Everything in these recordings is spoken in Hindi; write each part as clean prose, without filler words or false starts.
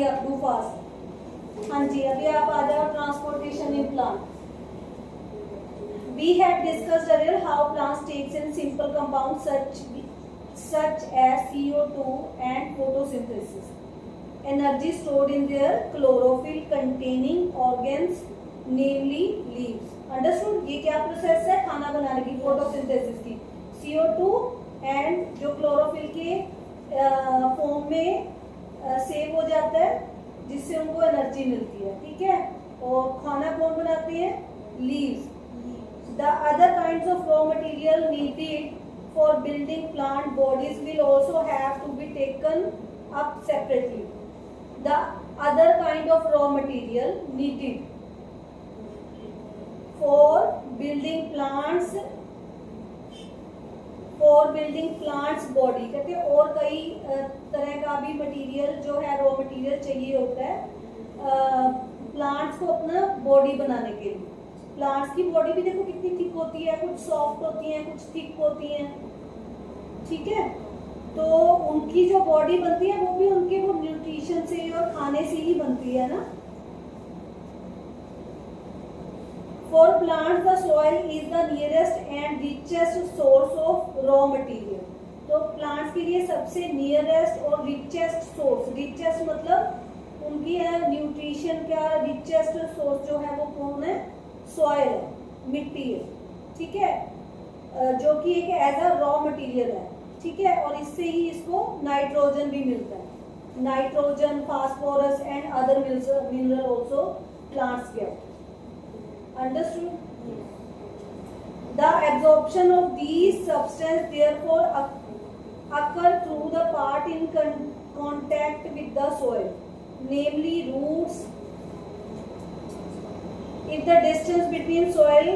जी आप डू फास्ट। हाँ जी अभी आप आ जाओ transportation in plant. We have discussed earlier how plants takes in simple compounds such as CO2 and photosynthesis. Energy stored in their chlorophyll containing organs, namely leaves. Understood? ये क्या प्रोसेस है खाना बनाने की, फोटोसिंथेसिस की। CO2 एंड जो क्लोरोफिल के फॉर्म में सेव हो जाता है जिससे उनको एनर्जी मिलती है, ठीक है। और खाना कौन बनाती है? Leaves. The other kinds of raw material needed for building plant bodies will also have to be taken up separately. The other kind of raw material needed for building plants body, कहते हैं और कई तरह का भी मटेरियल जो है रॉ मटेरियल चाहिए होता है प्लांट्स को अपना बॉडी बनाने के लिए। प्लांट्स की बॉडी भी देखो कितनी थिक होती है, कुछ सॉफ्ट होती है, कुछ थिक होती है, ठीक है। तो उनकी जो बॉडी बनती है वो भी उनके वो न्यूट्रिशन से और खाने से ही बनती है ना। For plants the soil is the nearest and richest source of raw material. तो प्लांट्स के लिए सबसे नियरेस्ट और रिचेस्ट सोर्स, रिचेस्ट मतलब उनकी है न्यूट्रिशन का रिचेस्ट सोर्स जो है वो कौन है? सॉइल है, मिट्टी है, ठीक है, जो कि एक एज अ रॉ मटेरियल है, ठीक है। और इससे ही इसको नाइट्रोजन भी मिलता है, nitrogen, phosphorus and other mineral also plants get. Understood? The absorption of these substance therefore occur through the part in contact with the soil, namely roots. If the distance between soil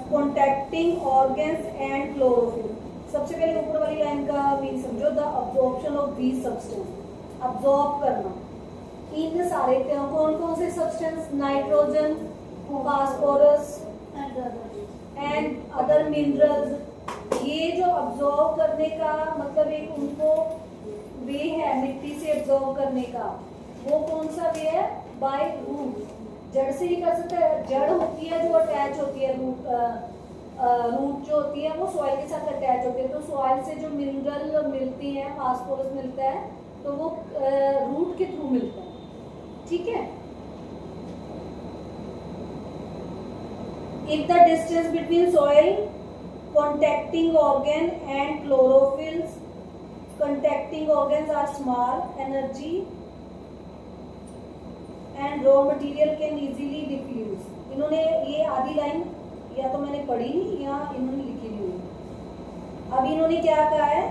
contacting organs and chlorophyll, सबसे पहले ऊपर वाली लाइन का मीन समझो, the absorption of these substance, absorb करना इन सारे कौन कौन से substance? Nitrogen, phosphorus and other minerals. ये जो अब्जॉर्ब करने का मतलब एक उनको वे है मिट्टी से अब्जॉर्ब करने का, वो कौन सा वे है? By root. जड़ से ही कर सकते हैं, जड़ होती है जो अटैच होती है, रूट जो होती है वो सॉइल के साथ अटैच होती है। तो सॉइल से जो मिनरल मिलती है, फास्फोरस मिलता है, तो वो रूट के थ्रू मिलता है, ठीक है। If the distance between soil contacting organ and chlorophylls contacting organs are small, energy and raw material can easily diffuse. इन्होंने ये आधी लाइन या तो मैंने पढ़ी नहीं या इन्होंने लिखी नहीं हुई। अब इन्होंने क्या कहा है?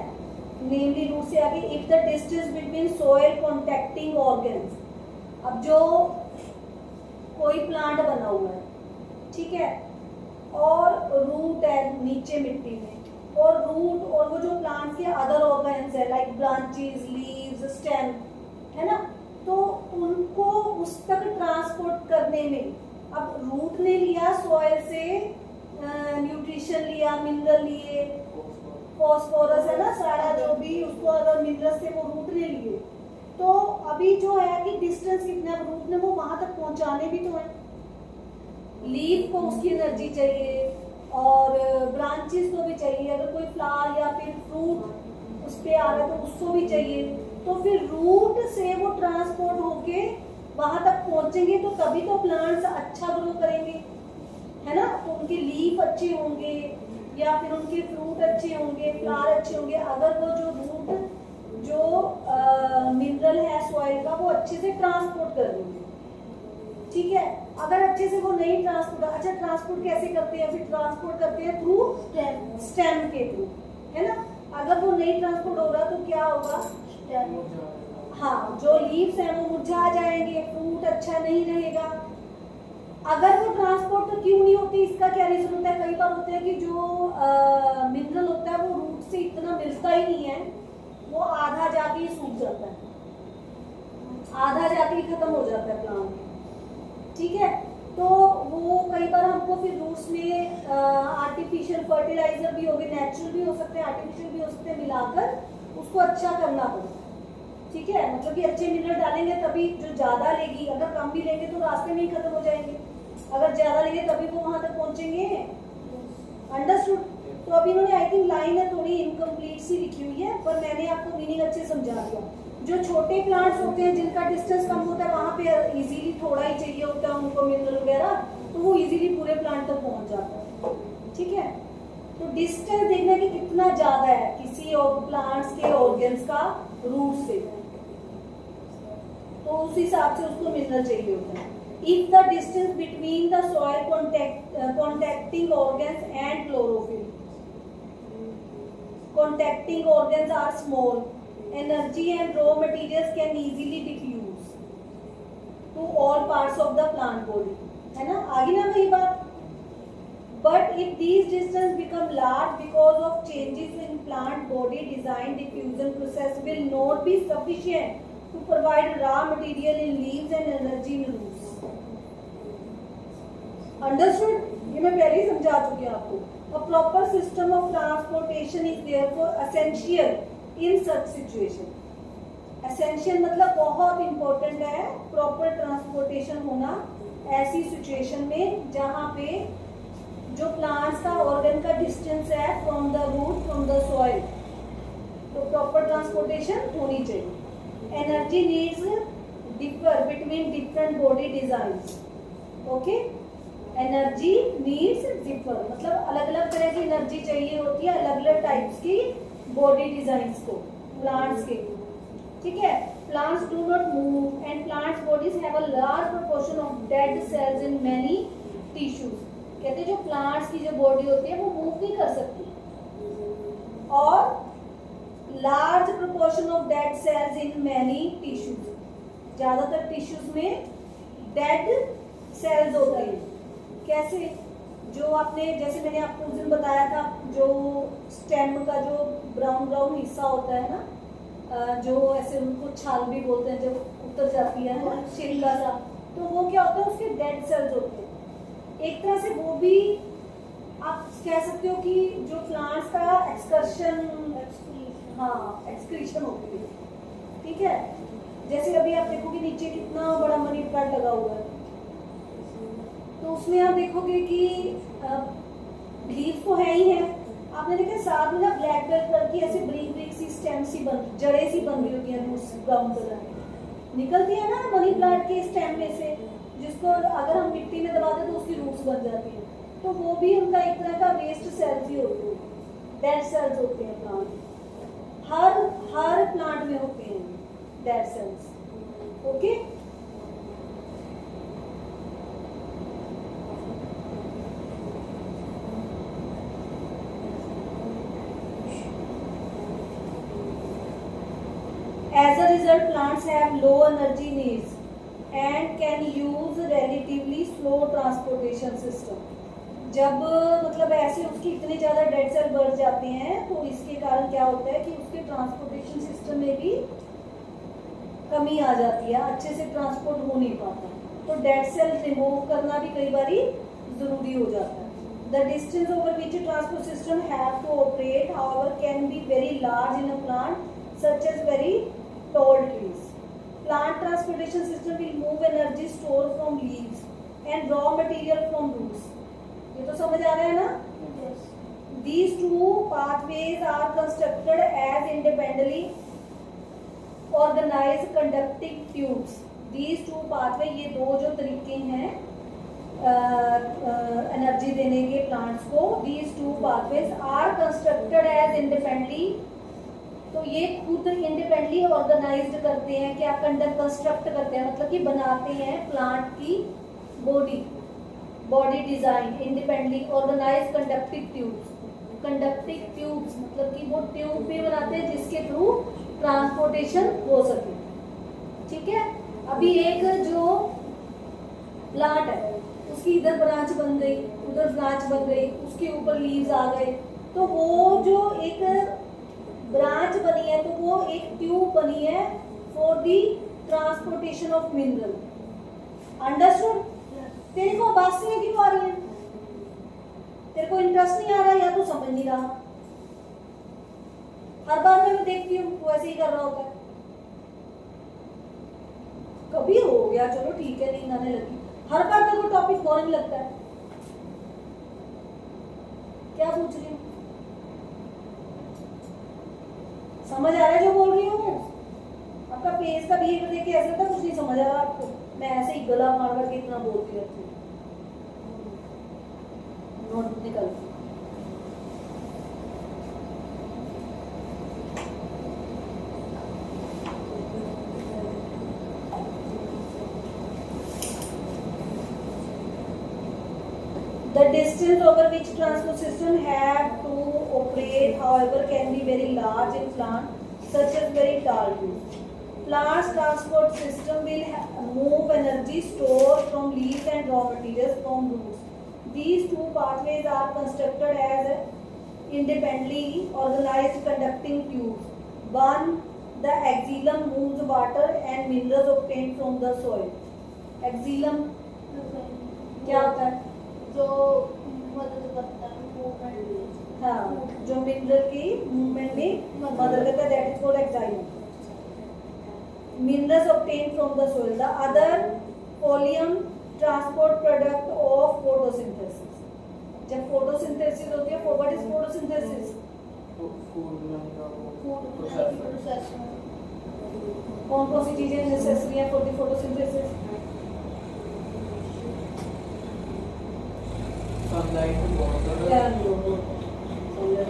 नेमली रूट से आगे if the distance between soil contacting organs, अब जो कोई प्लांट बना हुआ है, ठीक है, और रूट है नीचे मिट्टी में, और रूट और वो जो प्लांट के अदर ऑर्गन्स है लाइक ब्रांचेस, लीव्स, स्टेम, है ना, तो उनको उस तक ट्रांसपोर्ट करने में, अब रूट ने लिया सॉइल से न्यूट्रिशन लिया, मिनरल लिए, फॉस्फोरस है ना, सारा जो भी उसको अगर मिनरल से वो रूट ने लिए, तो अभी जो है कि डिस्टेंस कितना रूट ने वो वहां तक पहुंचाने भी तो है। लीफ को उसकी एनर्जी चाहिए और ब्रांचेस को भी चाहिए, अगर कोई फ्लावर या फिर फ्रूट उस पे आ रहा है तो उसको भी चाहिए। तो फिर रूट से वो ट्रांसपोर्ट होके वहां तक पहुंचेंगे तो तभी तो प्लांट्स अच्छा ग्रो करेंगे, है ना। तो उनके लीफ अच्छे होंगे या फिर उनके फ्रूट अच्छे होंगे, फ्लावर अच्छे होंगे, अगर वो जो रूट जो मिनरल है सॉइल का वो अच्छे से ट्रांसपोर्ट कर देंगे, ठीक है। अगर अच्छे से वो नहीं ट्रांसपोर्ट, अच्छा ट्रांसपोर्ट कैसे करते हैं? फिर ट्रांसपोर्ट करते हैं थ्रू स्टेम के थ्रू, है ना। अगर वो नहीं ट्रांसपोर्ट हो रहा तो क्या होगा? हाँ, जो लीव्स हैं वो मुरझा जाएंगे, फ्रूट अच्छा नहीं रहेगा। अगर वो ट्रांसपोर्ट तो क्यों नहीं होती, इसका क्या रीजन होता है? कई बार होता है कि जो मिनरल होता है वो रूट से इतना मिलता ही नहीं है, वो आधा जाके ही सूख जाता है, आधा जाके ही खत्म हो जाता है प्लांट, ठीक है। तो वो कई बार हमको फिर रूट्स में आर्टिफिशियल फर्टिलाइजर भी हो गए, नेचुरल भी हो सकते हैं, आर्टिफिशियल भी हो सकते हैं, मिलाकर उसको अच्छा करना पड़ता है, ठीक है, मतलब कि अच्छे मिनरल डालेंगे तभी जो ज्यादा लेगी, अगर कम भी लेंगे तो रास्ते में ही खत्म हो जाएंगे, अगर ज्यादा लेंगे तभी वो वहां तक पहुंचेंगे। अंडरस्टूड। तो अभी इन्होंने आई थिंक लाइन है थोड़ी इनकम्प्लीट सी लिखी हुई है, पर मैंने आपको मीनिंग अच्छे समझा दिया। जो छोटे प्लांट्स होते हैं जिनका डिस्टेंस कम होता है वहां पे इजीली थोड़ा ही चाहिए होता है उनको मिनरल वगैरह, तो वो इजीली पूरे प्लांट तक पहुंच जाता है। ठीक है, तो डिस्टेंस देखना कि कितना ज्यादा है किसी और प्लांट्स के ऑर्गन्स का रूट से, तो उस हिसाब से उसको मिनरल चाहिए होता है। If the distance between the soil contacting organs and chlorophyll contacting organs are small, energy and raw materials can easily diffuse to all parts of the plant body, है ना, आगे ना वही बात। But if these distance become large because of changes in plant body design, diffusion process will not be sufficient to provide raw material in leaves and energy in roots. Understood? ये मैं पहले ही समझा चुकी हूँ आपको। A proper system of transportation is therefore essential in such situation. Essential मतलब बहुत important है proper transportation होना ऐसी situation में जहाँ पे जो plants का organ का distance है from the root from the soil, तो proper transportation होनी चाहिए। Energy needs differ between different body designs. Okay? Energy needs differ मतलब अलग अलग तरह की एनर्जी चाहिए होती है अलग अलग टाइप्स की बॉडी डिजाइन्स को प्लांट्स के। ठीक है, plants do not move and plants bodies have a large proportion of dead cells in many tissues. कहते हैं जो प्लांट्स की जो बॉडी होती है वो मूव नहीं कर सकती और large proportion of dead cells in many tissues, ज्यादातर टिश्यूज में डेड सेल्स होते हैं। कैसे, जो आपने जैसे मैंने आपको उस दिन बताया था जो स्टेम का जो ब्राउन ब्राउन हिस्सा होता है ना, जो ऐसे उनको छाल भी बोलते हैं जब उतर जाती है ना छिलका सा, तो वो क्या होता है उसके डेड सेल्स होते हैं। एक तरह से वो भी आप कह सकते हो कि जो प्लांट्स का एक्सक्रीशन होती है। ठीक है, जैसे अभी आप देखोगे नीचे कितना बड़ा मनी प्लांट लगा हुआ है, तो उसमें आप देखोगे कि लीफ तो है ही है, आपने देखा साथ में ना ब्लैक कलर की ऐसी ब्रिक ब्रिक सी स्टेम सी जड़ें सी बन रही होती है, रूट्स ब्राउन कलर निकलती है ना मनी प्लांट के स्टेम में से, जिसको अगर हम मिट्टी में दबा दें तो उसकी रूट्स बन जाती है। तो वो भी उनका एक तरह का वेस्ट सेल्स ही होते हैं, डेड सेल्स होते हैं प्लांट, हर प्लांट में होते हैं dead cells. Okay, as a result plants have low energy needs and can use relatively slow transportation system। जब मतलब ऐसे उसकी इतने ज़्यादा डेड सेल बढ़ जाते हैं तो इसके कारण क्या होता है कि उसके ट्रांसपोर्टेशन सिस्टम में भी कमी आ जाती है, अच्छे से ट्रांसपोर्ट हो नहीं पाता, तो डेड सेल रिमूव करना भी कई बार ज़रूरी हो जाता है। The distance over which a transport system have to operate however can be very large in a plant such as very tall trees. Plant transportation system will move energy stored from leaves and raw material from roots. ये तो समझ आ रहा है ना? Yes. These two pathways are constructed as independently organized conducting tubes. These two pathways, ये दो जो तरीके हैं एनर्जी देने के प्लांट्स को, these two pathways are constructed as independently, तो ये खुद इंडिपेंडेंटली ऑर्गेनाइज्ड करते हैं, क्या कंस्ट्रक्ट करते हैं मतलब कि बनाते हैं प्लांट की body design independently organize conductive tubes मतलब कि वो ट्यूब भी बनाते हैं जिसके थ्रू ट्रांसपोर्टेशन हो सके। ठीक है, अभी एक जो प्लांट है उसकी इधर ब्रांच बन गई, उधर ब्रांच बन गई, उसके ऊपर लीव्स आ गए, तो वो जो एक ब्रांच बनी है तो वो एक ट्यूब बनी है for the transportation of mineral. Understood? तेरे को आवाज से क्यों आ रही है? तेरे को इंटरेस्ट नहीं आ रहा या तो समझ नहीं रहा? हर बार मैं देखती हूँ वो ऐसे ही कर रहा होता है। अभी हो गया, चलो ठीक है, नींद आने लगी। हर बार तो कोई टॉपिक बोरिंग लगता है। क्या पूछ रही हूँ, समझ आ रहा है जो बोल रही हूँ? आपका फेस का बिहेवियर देख के ऐसा था कुछ नहीं समझ आ रहा आपको? मैं ऐसे ही गला मार करके इतना बोलती रहती हूँ। नोट निकल The distance over which transport system have to operate, however, can be very large in plant, such as very tall trees. Plant's transport system will move energy stored from leaves and raw materials from roots. These two pathways are constructed as independently organized conducting tubes. One, the axillum moves water and minerals obtained from the soil. Axillum क्या होता है? जो मदद करता है मूवमेंट में। हाँ, जो मिनरल की मूवमेंट में मदद करता है, that is called xylem. Minerals obtain from the soil. The other phloem transport product of photosynthesis. जब फोटोसिंथेसिस होती है, what is photosynthesis? Food process में कौन कौन सी चीजें नेसेसरी है फॉर द फोटोसिंथेसिस?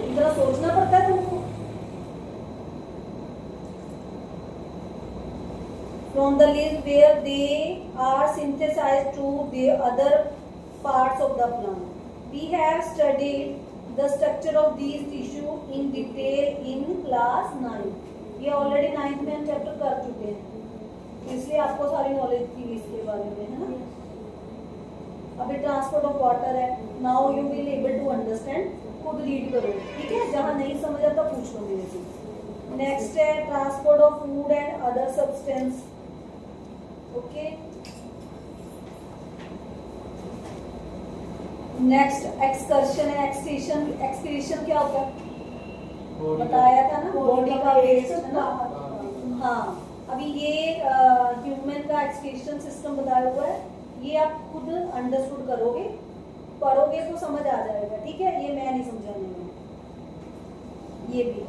इतना सोचना पड़ता है तुमको। From the leaves where they are synthesized to the other parts of the plant. We have studied the structure of these tissue in detail in class 9. ये ऑलरेडी 9th में हम चैप्टर कर चुके हैं, इसलिए आपको सारी नॉलेज थी इसके बारे में, है ना? अभी ट्रांसपोर्ट ऑफ वाटर है। Now you will able to understand, खुद रीड करो, ठीक है? जहाँ नहीं समझ आता पूछ लो मेरे से। नेक्स्ट है transport of food and other substance. Okay, next excursion है। एक्सक्रीशन, एक्सक्रीशन क्या होता है? बताया था ना, बॉडी का वेस्ट, है ना? हाँ, अभी ये ह्यूमन का एक्सक्रीशन सिस्टम बताया हुआ है, ये आप खुद अंडरस्टूड करोगे, पढ़ोगे तो समझ आ जाएगा, ठीक है? ये मैं नहीं समझाने वाली। ये भी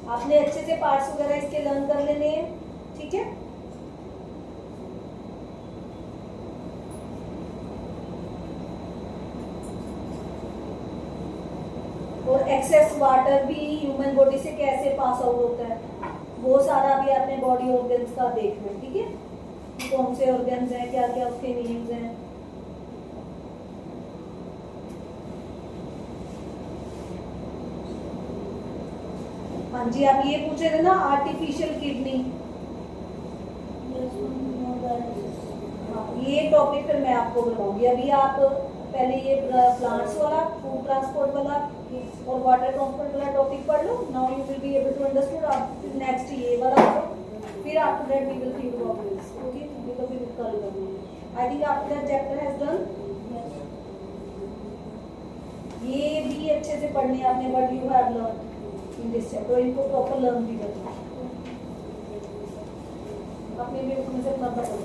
आपने अच्छे से पार्ट्स वगैरह इसके लर्न कर लेने हैं, ठीक है? और एक्सेस वाटर भी ह्यूमन बॉडी से कैसे पास आउट होता है, वो सारा भी आपने बॉडी ऑर्गन्स का देखना है, ठीक है? कौन से ऑर्गन्स हैं, क्या क्या उसके नेम्स हैं। हाँ जी, आप ये पूछे थे ना आर्टिफिशियल किडनी। हाँ, ये टॉपिक फिर मैं आपको बताऊंगी। अभी आप पहले ये प्लांट्स वाला, फूड ट्रांसपोर्ट वाला और वाटर ट्रांसपोर्ट वाला टॉपिक पढ़ लो। Now you will be able to understand. आप नेक्स्ट ये वाला पढ़ो, फिर after that we will think about this. Okay, ये तो फिर कल करना है। I think after that chapter has done. ये भी अच्छे से पढ़ने आपने, what you have learn in this chapter, इनको प्रॉपर लर्न भी करना। अपने भी उसमें से अपना पढ़ो।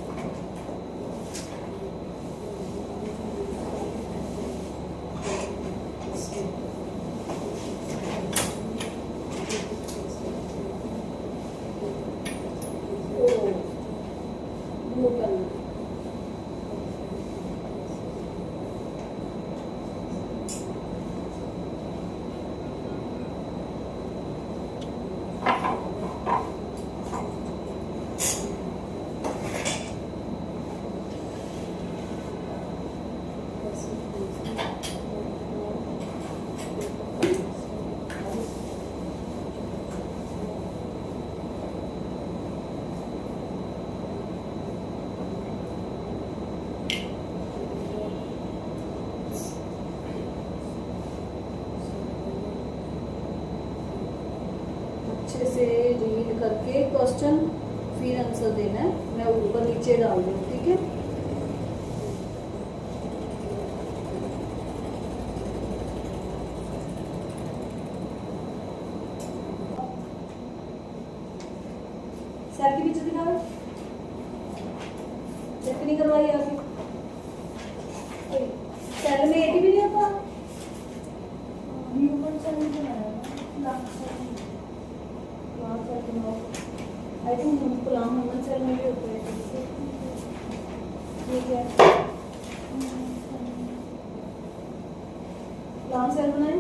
अच्छे से रीड करके क्वेश्चन फिर आंसर देना है। मैं ऊपर नीचे डाल दूँ, ठीक है? सर के पीछे दिखा रहा नहीं करवाई आगे। सेल में एक भी नहीं होता। ह्यूमन सेल में बनाया ना, लाख सेल में। प्लांट सेल में I think plant human cell में भी होता है। ये क्या है? प्लांट सेल बनाए